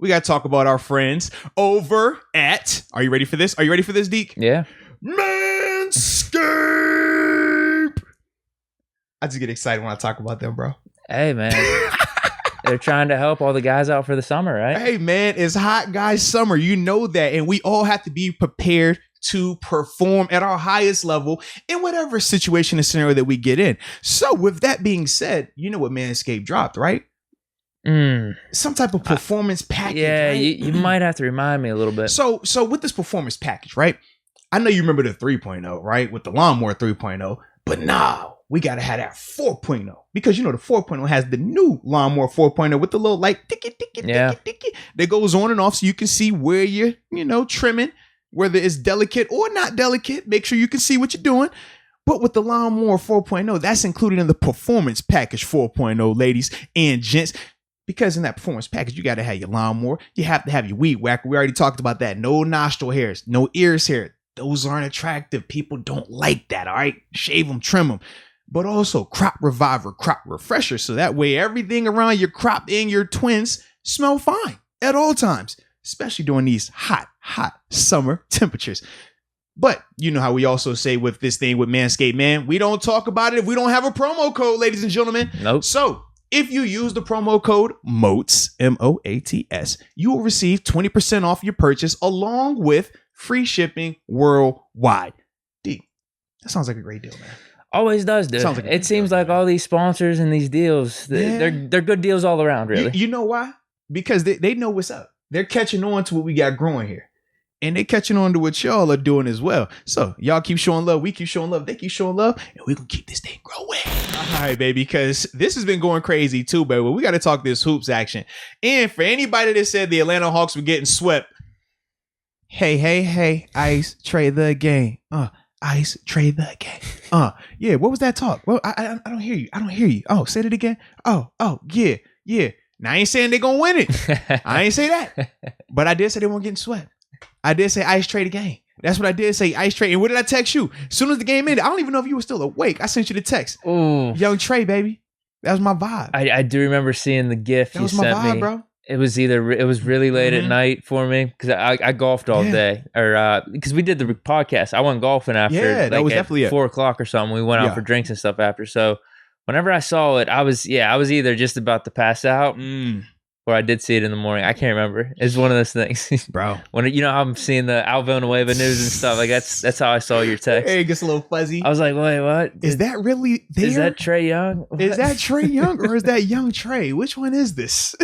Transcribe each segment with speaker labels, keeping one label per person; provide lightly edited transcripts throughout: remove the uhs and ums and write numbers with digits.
Speaker 1: we got to talk about our friends over at, are you ready for this? Are you ready for this, Deke?
Speaker 2: Yeah.
Speaker 1: Manscaped. I just get excited when I talk about them, bro.
Speaker 2: Hey, man. They're trying to help all the guys out for the summer, right?
Speaker 1: Hey, man, it's hot guys summer. You know that. And we all have to be prepared to perform at our highest level in whatever situation and scenario that we get in. So with that being said, you know what Manscaped dropped, right? Some type of performance package.
Speaker 2: Yeah,
Speaker 1: right?
Speaker 2: you might have to remind me a little bit.
Speaker 1: So with this performance package, right? I know you remember the 3.0, right? With the lawnmower 3.0, but now we got to have that 4.0 because you know the 4.0 has the new lawnmower 4.0 with the little like ticky that goes on and off so you can see where you're, trimming, whether it's delicate or not delicate. Make sure you can see what you're doing. But with the lawnmower 4.0, that's included in the performance package 4.0, ladies and gents. Because in that performance package, you got to have your lawnmower. You have to have your weed whacker. We already talked about that. No nostril hairs, no ears hair. Those aren't attractive. People don't like that, all right? Shave them, trim them. But also crop reviver, crop refresher. So that way everything around your crop and your twins smell fine at all times, especially during these hot summer temperatures. But you know how we also say with this thing with Manscaped, man, we don't talk about it if we don't have a promo code, ladies and gentlemen.
Speaker 2: Nope.
Speaker 1: So if you use the promo code MOATS, MOATS, you will receive 20% off your purchase along with free shipping worldwide. D, that sounds like a great deal, man.
Speaker 2: Always does, dude.
Speaker 1: Sounds like
Speaker 2: it seems like all these sponsors and these deals, they're good deals all around, really.
Speaker 1: You know why? Because they know what's up. They're catching on to what we got growing here. And they catching on to what y'all are doing as well. So y'all keep showing love. We keep showing love. They keep showing love. And we're going to keep this thing growing. All right, baby. Because this has been going crazy too, baby. We got to talk this hoops action. And for anybody that said the Atlanta Hawks were getting swept, hey, Ice, Trae the game. Ice, Trae the game. Yeah, what was that talk? Well, I don't hear you. Oh, say it again. Oh, yeah. Now I ain't saying they're going to win it. I ain't say that. But I did say they weren't getting swept. I did say Ice Trae the game. That's what I did say, Ice Trae. And what did I text you? As soon as the game ended, I don't even know if you were still awake. I sent you the text.
Speaker 2: Ooh.
Speaker 1: Young Trae, baby. That was my vibe.
Speaker 2: I do remember seeing the GIF you sent me. That was my vibe, bro. It was really late at night for me because I golfed all day, or because we did the podcast. I went golfing after.
Speaker 1: Yeah, that was definitely
Speaker 2: 4 o'clock or something. We went out for drinks and stuff after. So whenever I saw it, I was either just about to pass out, or I did see it in the morning. I can't remember. It's one of those things,
Speaker 1: bro.
Speaker 2: When I'm seeing the Al Villanueva news and stuff, like that's how I saw your text.
Speaker 1: Hey, it gets a little fuzzy.
Speaker 2: I was like, wait, what?
Speaker 1: Is that really there?
Speaker 2: Is that Trae Young? What?
Speaker 1: Is that Trae Young or is that Young Trae? Which one is this?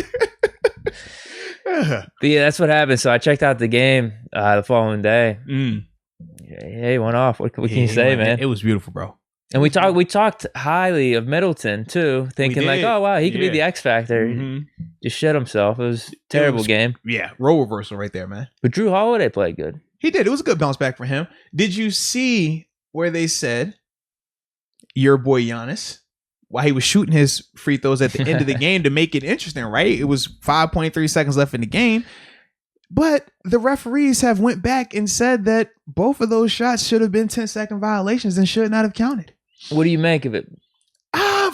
Speaker 2: But yeah, that's what happened. So I checked out the game the following day. Yeah, he went off. What can you say, man?
Speaker 1: It was beautiful, bro.
Speaker 2: And we talked highly of Middleton too, thinking like, oh wow, he could be the X factor. Just shit himself. It was a terrible game.
Speaker 1: Yeah, role reversal right there, man.
Speaker 2: But Drew Holiday played good.
Speaker 1: He did. It was a good bounce back for him. Did you see where they said your boy Giannis, while he was shooting his free throws at the end of the game to make it interesting, right? It was 5.3 seconds left in the game. But the referees have went back and said that both of those shots should have been 10-second violations and should not have counted.
Speaker 2: What do you make of it?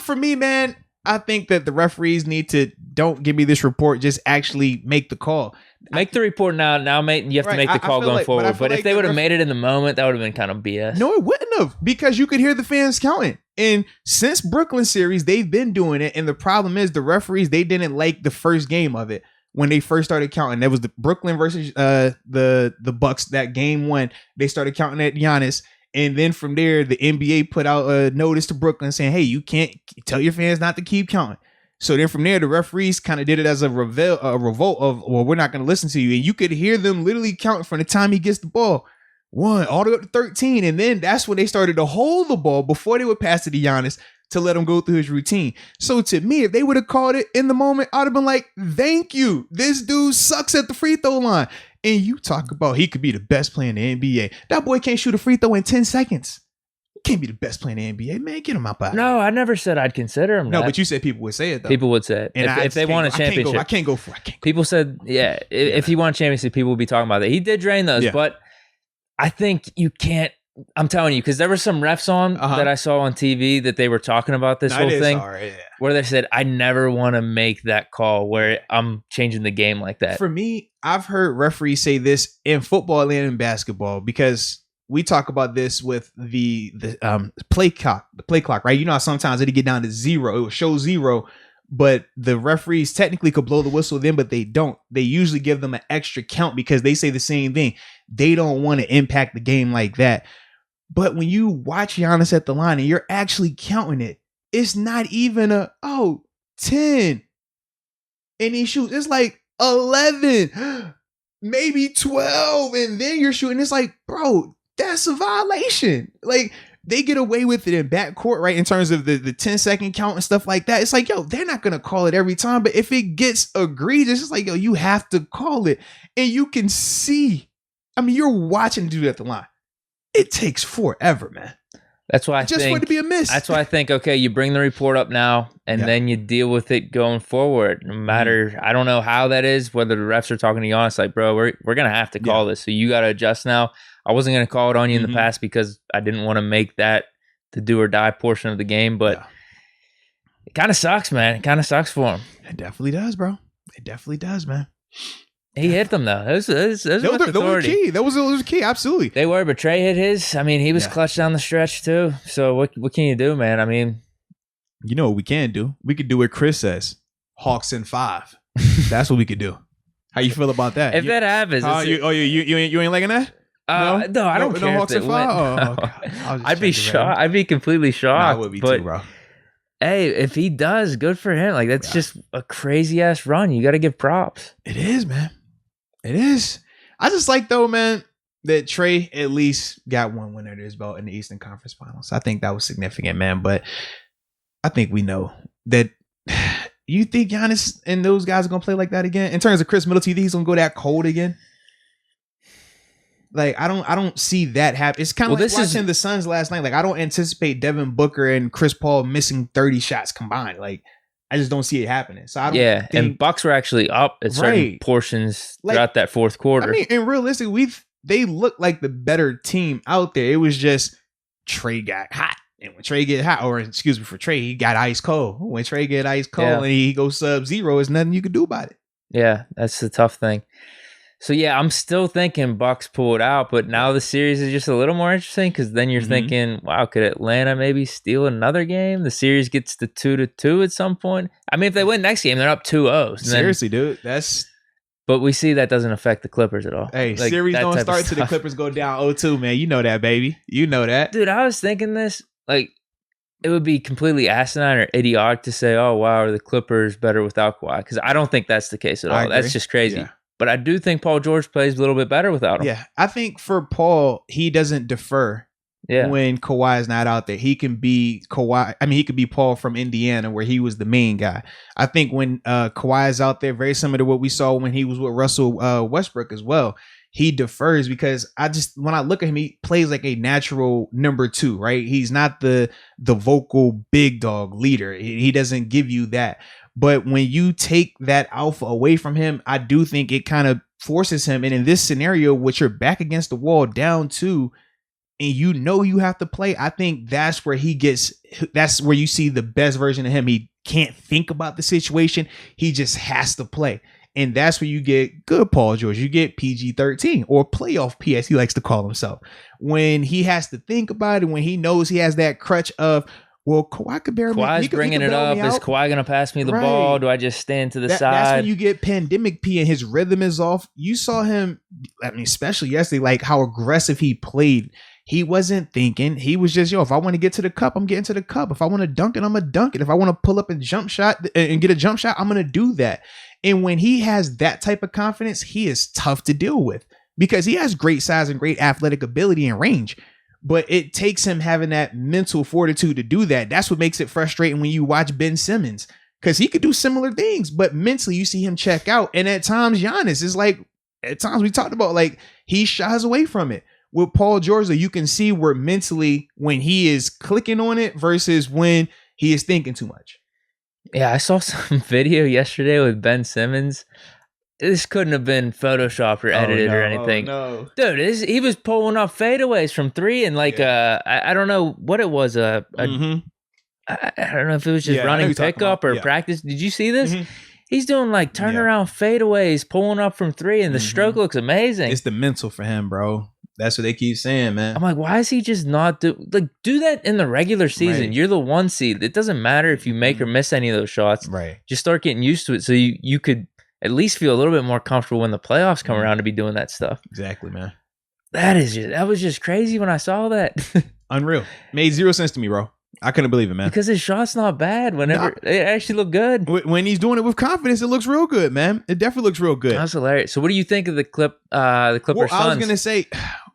Speaker 1: For me, man, I think that the referees need to, don't give me this report, just actually make the call.
Speaker 2: Make the report now. Now, mate, you have to make the call going forward. But if they would have made it in the moment, that would have been kind of BS.
Speaker 1: No, it wouldn't have, because you could hear the fans counting. And since Brooklyn series, they've been doing it. And the problem is the referees, they didn't like the first game of it. When they first started counting, that was the Brooklyn versus the Bucks. That game 1, they started counting at Giannis, and then from there, the NBA put out a notice to Brooklyn saying, "Hey, you can't tell your fans not to keep counting." So then from there, the referees kind of did it as a revolt of, well, we're not going to listen to you, and you could hear them literally counting from the time he gets the ball, 1 all the way up to 13, and then that's when they started to hold the ball before they would pass it to Giannis to let him go through his routine. So to me, if they would have called it in the moment, I'd have been like, thank you. This dude sucks at the free throw line. And you talk about he could be the best player in the NBA. That boy can't shoot a free throw in 10 seconds. He can't be the best player in the NBA. Man, get him out by.
Speaker 2: No, I never said I'd consider him.
Speaker 1: No, but you said people would say it, though.
Speaker 2: People would say it. And if they won a championship.
Speaker 1: I can't go for it.
Speaker 2: People said, if he won a championship, people would be talking about that. He did drain those, but I think you can't I'm telling you, because there were some refs on that I saw on TV that they were talking about this whole thing where they said, I never want to make that call where I'm changing the game like that.
Speaker 1: For me, I've heard referees say this in football and in basketball because we talk about this with the play clock, right? You know how sometimes it'll get down to 0, it will show 0, but the referees technically could blow the whistle then, but they don't. They usually give them an extra count because they say the same thing. They don't want to impact the game like that. But when you watch Giannis at the line and you're actually counting it, it's not even 10. And he shoots, it's like 11, maybe 12. And then you're shooting. It's like, bro, that's a violation. Like, they get away with it in backcourt, right? In terms of the 10-second count and stuff like that. It's like, yo, they're not going to call it every time. But if it gets egregious, it's like, yo, you have to call it. And you can see, I mean, you're watching dude at the line. It takes forever, man.
Speaker 2: That's why I
Speaker 1: just
Speaker 2: think,
Speaker 1: for it to be a miss.
Speaker 2: That's why I think, okay, you bring the report up now and then you deal with it going forward. No matter, I don't know how that is, whether the refs are talking to you honest, like, bro, we're going to have to call this. So you got to adjust now. I wasn't going to call it on you in the past because I didn't want to make that the do or die portion of the game, but it kind of sucks, man. It kind of sucks for him.
Speaker 1: It definitely does, bro. It definitely does, man.
Speaker 2: He hit them though. That was
Speaker 1: key. That was key. Absolutely.
Speaker 2: They were, but Trae hit his. I mean, he was clutch down the stretch too. So what can you do, man? I mean,
Speaker 1: you know what we can do? We could do what Chris says. Hawks in 5. That's what we could do. How you feel about that?
Speaker 2: If that happens,
Speaker 1: you ain't liking that?
Speaker 2: No, I don't care.
Speaker 1: No Hawks in 5.
Speaker 2: No. I'd be shocked. I'd be completely shocked.
Speaker 1: I would be too, bro.
Speaker 2: Hey, if he does, good for him. Like that's just a crazy ass run. You got to give props.
Speaker 1: It is, man. It is. I just like, though, man, that Trae at least got one win under his belt in the Eastern Conference Finals. I think that was significant, man. But I think we know that. You think Giannis and those guys are going to play like that again? In terms of Chris Middleton, you think he's going to go that cold again? Like, I don't see that happen. It's kind of like watching the Suns last night. Like, I don't anticipate Devin Booker and Chris Paul missing 30 shots combined. Like, I just don't see it happening. So I don't think,
Speaker 2: and Bucks were actually up at certain portions throughout that fourth quarter.
Speaker 1: I mean, and realistically, they look like the better team out there. It was just Trae got hot. And when Trae get hot, or excuse me, for Trae, he got ice cold. When Trae get ice cold and he goes sub-zero, there's nothing you can do about it.
Speaker 2: Yeah, that's the tough thing. So, yeah, I'm still thinking Bucks pull it out, but now the series is just a little more interesting because then you're thinking, wow, could Atlanta maybe steal another game? The series gets to 2-2 at some point. I mean, if they win next game, they're up 2-0.
Speaker 1: Seriously, dude,
Speaker 2: But we see that doesn't affect the Clippers at all.
Speaker 1: Hey, like, series don't start till the Clippers go down 0-2, man. You know that, baby. You know that.
Speaker 2: Dude, I was thinking this, like, it would be completely asinine or idiotic to say, oh, wow, are the Clippers better without Kawhi? Because I don't think that's the case at all. That's just crazy. Yeah. But I do think Paul George plays a little bit better without him.
Speaker 1: Yeah, I think for Paul, he doesn't defer when Kawhi is not out there. He can be Kawhi. I mean, he could be Paul from Indiana where he was the main guy. I think when Kawhi is out there, very similar to what we saw when he was with Russell Westbrook as well, he defers because when I look at him, he plays like a natural number 2, right? He's not the vocal big dog leader. He doesn't give you that. But when you take that alpha away from him, I do think it kind of forces him. And in this scenario, which you're back against the wall down 2, and you know you have to play, I think that's where that's where you see the best version of him. He can't think about the situation. He just has to play. And that's where you get good Paul George. You get PG-13 or playoff P, as he likes to call himself. When he has to think about it, when he knows he has that crutch of, well, Kawhi could barely.
Speaker 2: Kawhi's bringing it up. Is Kawhi going to pass me the ball? Do I just stand to the side?
Speaker 1: That's when you get pandemic P and his rhythm is off. You saw him, I mean, especially yesterday, like how aggressive he played. He wasn't thinking. He was just, if I want to get to the cup, I'm getting to the cup. If I want to dunk it, I'm going to dunk it. If I want to pull up and jump shot and get a jump shot, I'm going to do that. And when he has that type of confidence, he is tough to deal with because he has great size and great athletic ability and range. But it takes him having that mental fortitude to do that. That's what makes it frustrating when you watch Ben Simmons, because he could do similar things, but mentally you see him check out. And at times Giannis is like, at times we talked about, like, he shies away from it. With Paul George, you can see where mentally when he is clicking on it versus when he is thinking too much.
Speaker 2: Yeah, I saw some video yesterday with Ben Simmons. this couldn't have been photoshopped or edited or anything.
Speaker 1: No.
Speaker 2: Dude, he was pulling off fadeaways from 3 and like I don't know what it was I don't know if it was just running pickup or practice. Did you see this? He's doing like turnaround fadeaways, pulling up from 3, and the stroke looks amazing.
Speaker 1: It's the mental for him, bro. That's what they keep saying, man.
Speaker 2: I'm like, why is he just not do that in the regular season?
Speaker 1: Right.
Speaker 2: You're the 1 seed. It doesn't matter if you make or miss any of those shots.
Speaker 1: Right.
Speaker 2: Just start getting used to it, so you could at least feel a little bit more comfortable when the playoffs come around to be doing that stuff.
Speaker 1: Exactly, man.
Speaker 2: That was just crazy when I saw that.
Speaker 1: Unreal. Made 0 sense to me, bro. I couldn't believe it, man.
Speaker 2: Because his shot's not bad. Whenever it actually look good.
Speaker 1: When he's doing it with confidence, it looks real good, man. It definitely looks real good.
Speaker 2: That's hilarious. So, what do you think of the Clippers?
Speaker 1: Well,
Speaker 2: Suns?
Speaker 1: I was gonna say,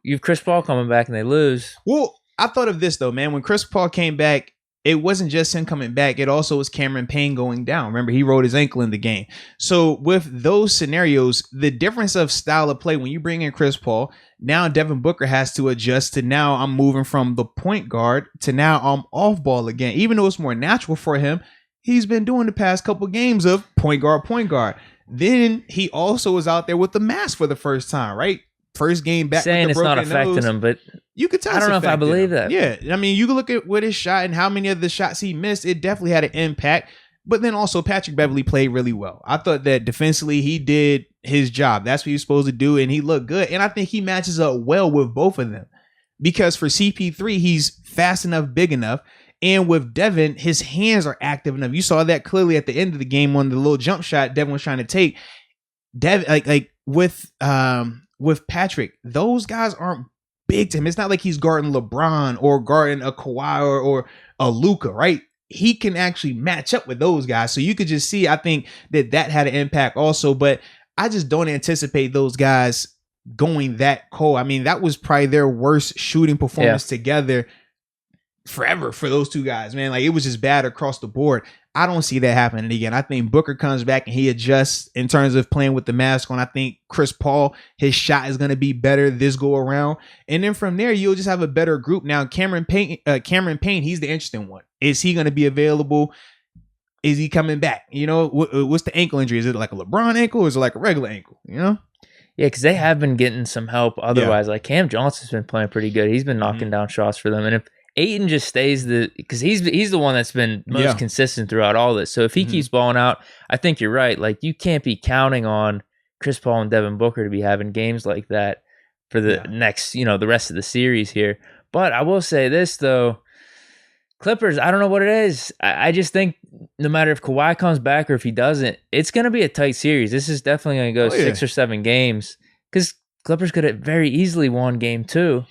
Speaker 2: you have Chris Paul coming back and they lose.
Speaker 1: Well, I thought of this though, man. When Chris Paul came back, it wasn't just him coming back. It also was Cameron Payne going down. Remember, he rolled his ankle in the game. So with those scenarios, the difference of style of play, when you bring in Chris Paul, now Devin Booker has to adjust to now I'm moving from the point guard to now I'm off ball again. Even though it's more natural for him, he's been doing the past couple games of point guard. Then he also was out there with the mask for the first time, right? First game back.
Speaker 2: Saying
Speaker 1: with the
Speaker 2: it's not affecting
Speaker 1: nose.
Speaker 2: him, but
Speaker 1: You could tell.
Speaker 2: I don't know if I believe that.
Speaker 1: Yeah, I mean, you can look at what his shot and how many of the shots he missed. It definitely had an impact. But then also Patrick Beverley played really well. I thought that defensively he did his job. That's what he was supposed to do, and he looked good. And I think he matches up well with both of them. Because for CP3, he's fast enough, big enough. And with Devin, his hands are active enough. You saw that clearly at the end of the game on the little jump shot Devin was trying to take. Devin, like with Patrick, those guys aren't big to him. It's not like he's guarding LeBron or guarding a Kawhi or a Luka, right? He can actually match up with those guys. So you could just see, I think that had an impact also, but I just don't anticipate those guys going that cold. I mean, that was probably their worst shooting performance together forever for those two guys, man. Like, it was just bad across the board. I don't see that happening again. I think Booker comes back and he adjusts in terms of playing with the mask on. I think Chris Paul, his shot is going to be better this go around. And then from there, you'll just have a better group. Now, Cameron Payne, he's the interesting one. Is he going to be available? Is he coming back? You know, what's the ankle injury? Is it like a LeBron ankle or is it like a regular ankle? You know?
Speaker 2: Yeah, because they have been getting some help otherwise. Like Cam Johnson's been playing pretty good. He's been knocking down shots for them. And if Ayton just stays because he's the one that's been most consistent throughout all this. So if he keeps balling out, I think you're right. Like, you can't be counting on Chris Paul and Devin Booker to be having games like that for the next, the rest of the series here. But I will say this though, Clippers, I don't know what it is. I just think no matter if Kawhi comes back or if he doesn't, it's going to be a tight series. This is definitely going to go 6 or 7 games because Clippers could have very easily won game 2.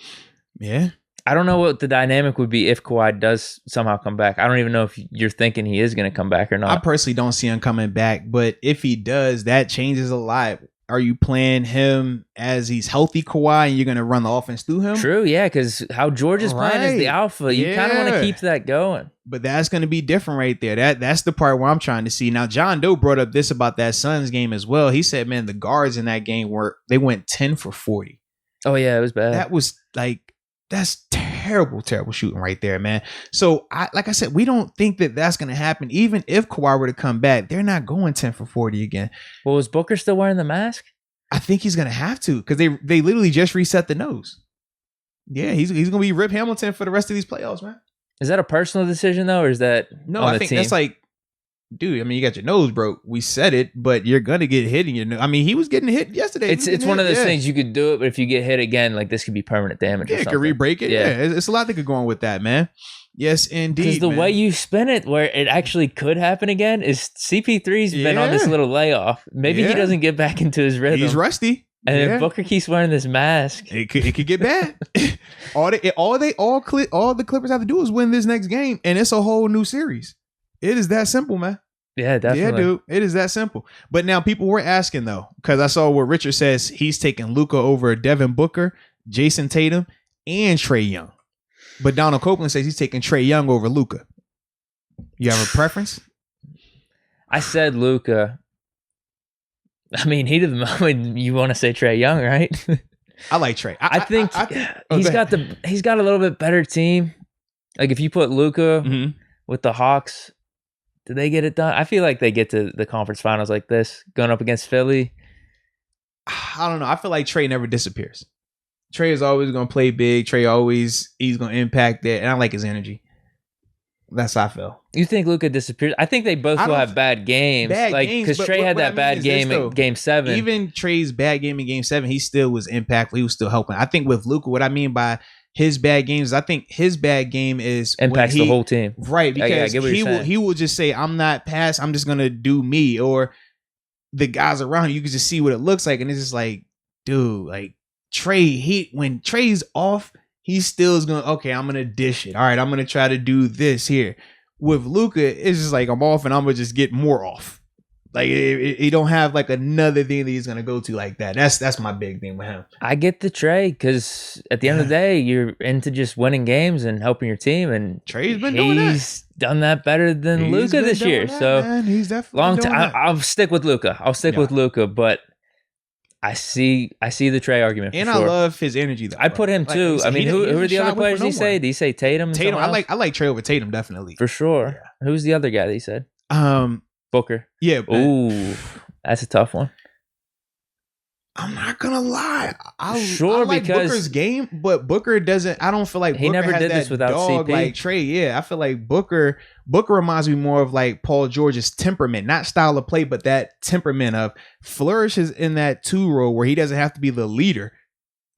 Speaker 1: Yeah.
Speaker 2: I don't know what the dynamic would be if Kawhi does somehow come back. I don't even know if you're thinking he is going to come back or not.
Speaker 1: I personally don't see him coming back, but if he does, that changes a lot. Are you playing him as he's healthy Kawhi and you're going to run the offense through him?
Speaker 2: True, yeah, because how George is playing as the alpha, you kind of want to keep that going.
Speaker 1: But that's going to be different right there. That's the part where I'm trying to see. Now, John Doe brought up this about that Suns game as well. He said, man, the guards in that game they went 10 for 40.
Speaker 2: Oh, yeah, it was bad.
Speaker 1: That was that's terrible shooting right there, man. So, like I said, we don't think that that's going to happen. Even if Kawhi were to come back, they're not going 10 for 40 again.
Speaker 2: Well, was Booker still wearing the mask?
Speaker 1: I think he's going to have to because they literally just reset the nose. Yeah, he's going to be Rip Hamilton for the rest of these playoffs, man.
Speaker 2: Is that a personal decision, though, or is that
Speaker 1: No,
Speaker 2: on
Speaker 1: I
Speaker 2: the
Speaker 1: think
Speaker 2: team?
Speaker 1: that's like, dude, I mean, you got your nose broke. We said it, but you're going to get hit in your nose. I mean, he was getting hit yesterday.
Speaker 2: It's one of those things you could do it, but if you get hit again, like this could be permanent damage or
Speaker 1: it
Speaker 2: something.
Speaker 1: could re-break it. Yeah, it's a lot that could go on with that, man. Yes, indeed.
Speaker 2: Because the way you spin it, where it actually could happen again, is CP3's been on this little layoff. Maybe he doesn't get back into his rhythm.
Speaker 1: He's rusty.
Speaker 2: And if Booker keeps wearing this mask,
Speaker 1: it could get bad. all the Clippers have to do is win this next game, and it's a whole new series. It is that simple, man.
Speaker 2: Yeah, definitely.
Speaker 1: Yeah, dude. It is that simple. But now people were asking, though, because I saw where Richard says he's taking Luka over Devin Booker, Jason Tatum, and Trae Young. But Donald Copeland says he's taking Trae Young over Luka. You have a preference?
Speaker 2: I said Luka. I mean, heat of the moment, you want to say Trae Young, right?
Speaker 1: I like Trae.
Speaker 2: I think he's got a little bit better team. Like if you put Luka with the Hawks, do they get it done? I feel like they get to the conference finals like this, going up against Philly.
Speaker 1: I don't know. I feel like Trae never disappears. Trae is always going to play big. He's going to impact it. And I like his energy. That's how I feel.
Speaker 2: You think Luka disappears? I think they both will have bad games. Because Trae had that bad game in Game 7.
Speaker 1: Even Trae's bad game in Game 7, he still was impactful. He was still helping. I think with Luka, what I mean by his bad games, I think his bad game is
Speaker 2: impacts the whole team.
Speaker 1: Right, because he will just say, I'm not past, I'm just going to do me. Or the guys around him, you can just see what it looks like. And it's just like, dude, like Trae, when Trae's off, he still is going, okay, I'm going to dish it. All right, I'm going to try to do this here. With Luka, it's just like I'm off and I'm going to just get more off. Like he don't have like another thing that he's going to go to like that. That's my big thing with him.
Speaker 2: I get the Trae because at the end of the day, you're into just winning games and helping your team. And
Speaker 1: Trae's been doing that. He's
Speaker 2: done that better than Luka this year. So
Speaker 1: man. He's definitely
Speaker 2: long time. I'll stick with Luka. With Luka, but I see the Trae argument for
Speaker 1: and
Speaker 2: sure.
Speaker 1: I love his energy though.
Speaker 2: I put him too. I mean, who are the other players he say? Did he say Tatum?
Speaker 1: Tatum. I like Trae over Tatum definitely
Speaker 2: for sure. Yeah. Who's the other guy that he said? Booker.
Speaker 1: Yeah.
Speaker 2: Ooh, that's a tough one.
Speaker 1: I'm not gonna lie. I like
Speaker 2: because
Speaker 1: Booker's game, but Booker doesn't. I don't feel like
Speaker 2: he
Speaker 1: Booker
Speaker 2: never
Speaker 1: has
Speaker 2: did
Speaker 1: that
Speaker 2: this without
Speaker 1: dog
Speaker 2: CP.
Speaker 1: like Trae. Yeah, I feel like Booker reminds me more of like Paul George's temperament, not style of play, but that temperament of flourishes in that 2 role where he doesn't have to be the leader.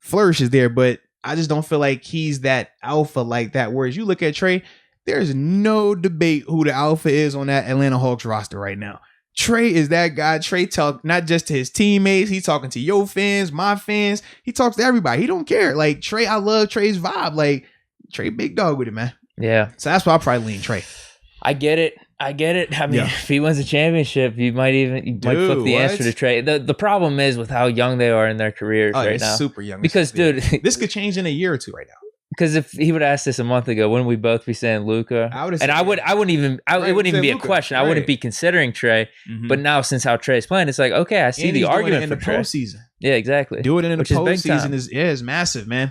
Speaker 1: Flourishes there, but I just don't feel like he's that alpha like that. Whereas you look at Trae, there's no debate who the alpha is on that Atlanta Hawks roster right now. Trae is that guy. Trae talk not just to his teammates. He's talking to your fans, my fans. He talks to everybody. He don't care. Like Trae, I love Trae's vibe. Like Trae, big dog with it, man.
Speaker 2: Yeah.
Speaker 1: So that's why I probably lean Trae.
Speaker 2: I get it. I mean, if he wins a championship, you might flip the answer to Trae. The problem is with how young they are in their careers right now.
Speaker 1: Super young.
Speaker 2: Because, dude,
Speaker 1: this could change in a year or two right now.
Speaker 2: Because if he would ask this a month ago, wouldn't we both be saying Luka? It wouldn't even be a question. I wouldn't be considering Trae. Mm-hmm. But now, since how Trae's playing, it's like, okay, I see the argument for Trae.
Speaker 1: Postseason.
Speaker 2: Yeah, exactly.
Speaker 1: Do it in the postseason is massive, man.